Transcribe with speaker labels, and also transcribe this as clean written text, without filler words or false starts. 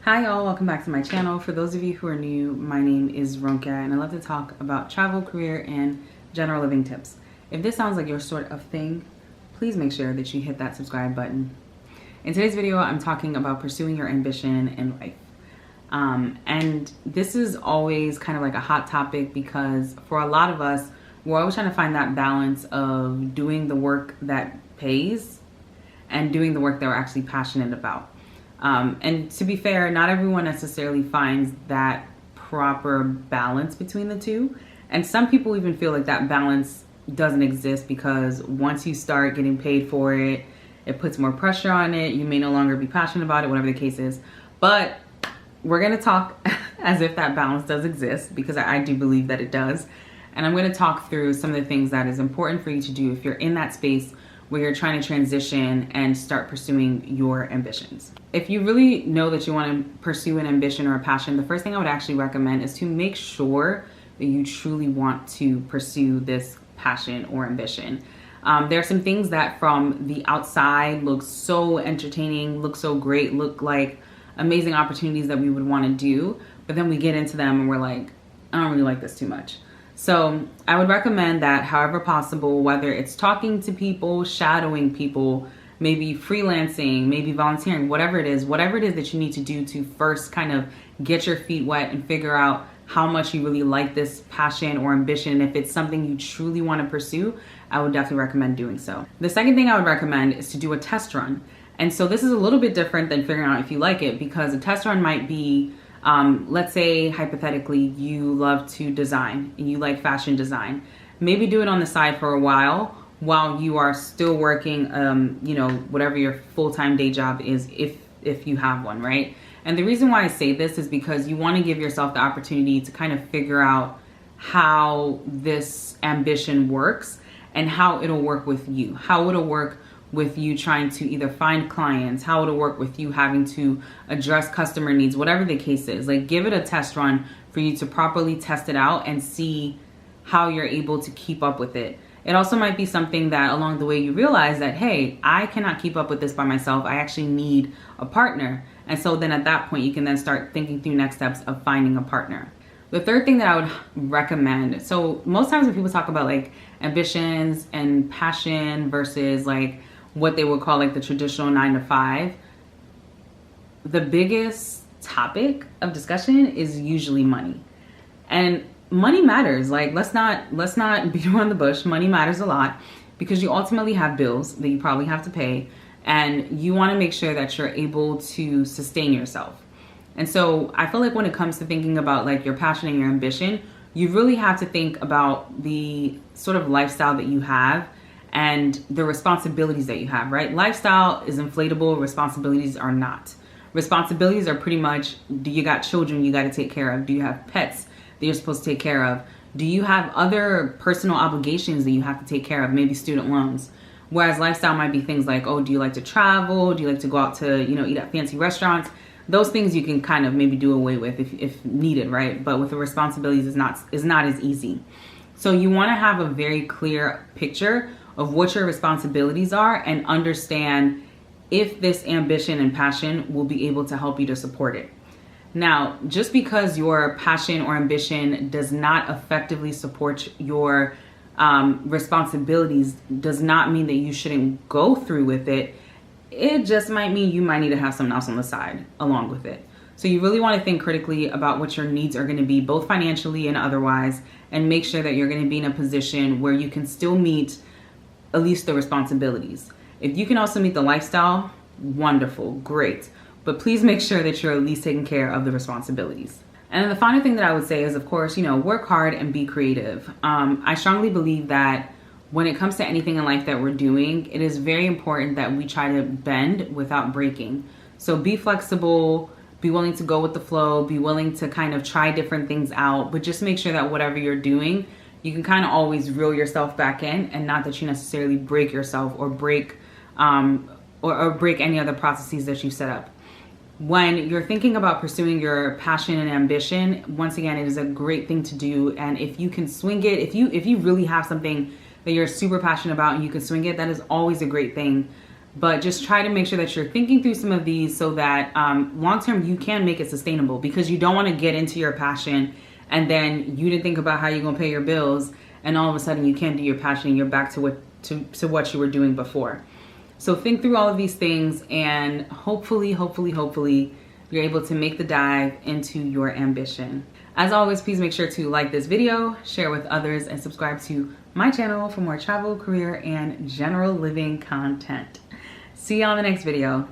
Speaker 1: Hi y'all, welcome back to my channel. For those of you who are new, my name is Ronka and I love to talk about travel, career, and general living tips. If this sounds like your sort of thing, please make sure that you hit that subscribe button. In today's video, I'm talking about pursuing your ambition in life. And this is always kind of like a hot topic because for a lot of us, we're always trying to find that balance of doing the work that pays and doing the work that we're actually passionate about. And to be fair, not everyone necessarily finds that proper balance between the two. And some people even feel like that balance doesn't exist because once you start getting paid for it, it puts more pressure on it. You may no longer be passionate about it, whatever the case is. But we're going to talk as if that balance does exist because I do believe that it does. And I'm going to talk through some of the things that is important for you to do if you're in that space where you're trying to transition and start pursuing your ambitions. If you really know that you want to pursue an ambition or a passion, the first thing I would actually recommend is to make sure that you truly want to pursue this passion or ambition. There are some things that from the outside look so entertaining, look so great, look like amazing opportunities that we would want to do, but then we get into them and we're like, I don't really like this too much. So I would recommend that however possible, whether it's talking to people, shadowing people, maybe freelancing, maybe volunteering, whatever it is that you need to do to first kind of get your feet wet and figure out how much you really like this passion or ambition. If it's something you truly want to pursue, I would definitely recommend doing so. The second thing I would recommend is to do a test run. And so this is a little bit different than figuring out if you like it, because a test run might be, let's say hypothetically you love to design and you like fashion design. Maybe do it on the side for a while you are still working, whatever your full-time day job is, if you have one, right? And the reason why I say this is because you want to give yourself the opportunity to kind of figure out how this ambition works and how it'll work with you, how it'll work with you trying to either find clients, how it'll work with you having to address customer needs, whatever the case is. Like, give it a test run for you to properly test it out and see how you're able to keep up with it. It also might be something that along the way you realize that, hey, I cannot keep up with this by myself. I actually need a partner. And so then at that point, you can then start thinking through next steps of finding a partner. The third thing that I would recommend, so most times when people talk about like ambitions and passion versus like what they would call like the traditional 9-to-5, the biggest topic of discussion is usually money. And money matters. Like, let's not beat around the bush. Money matters a lot because you ultimately have bills that you probably have to pay, and you want to make sure that you're able to sustain yourself. And so I feel like when it comes to thinking about like your passion and your ambition, you really have to think about the sort of lifestyle that you have and the responsibilities that you have, right? Lifestyle is inflatable, responsibilities are not. Responsibilities are pretty much, do you got children you got to take care of? Do you have pets that you're supposed to take care of? Do you have other personal obligations that you have to take care of? Maybe student loans. Whereas lifestyle might be things like, oh, do you like to travel? Do you like to go out to, eat at fancy restaurants? Those things you can kind of maybe do away with if needed, right? But with the responsibilities, is not as easy. So you want to have a very clear picture of what your responsibilities are and understand if this ambition and passion will be able to help you to support it. Now, just because your passion or ambition does not effectively support your responsibilities does not mean that you shouldn't go through with it. It just might mean you might need to have something else on the side along with it. So you really want to think critically about what your needs are going to be, both financially and otherwise, and make sure that you're going to be in a position where you can still meet at least the responsibilities. If you can also meet the lifestyle, wonderful, great. But please make sure that you're at least taking care of the responsibilities. And then the final thing that I would say is, of course, work hard and be creative. I strongly believe that when it comes to anything in life that we're doing, it is very important that we try to bend without breaking. So be flexible, be willing to go with the flow, be willing to kind of try different things out, but just make sure that whatever you're doing, you can kind of always reel yourself back in, and not that you necessarily break yourself or break break any other processes that you set up. When you're thinking about pursuing your passion and ambition, once again, it is a great thing to do. And if you can swing it, if you really have something that you're super passionate about and you can swing it, that is always a great thing. But just try to make sure that you're thinking through some of these so that long-term you can make it sustainable, because you don't want to get into your passion and then you didn't think about how you're going to pay your bills, and all of a sudden you can't do your passion and you're back to what you were doing before. So think through all of these things, and hopefully you're able to make the dive into your ambition. As always, please make sure to like this video, share with others, and subscribe to my channel for more travel, career, and general living content. See you on the next video.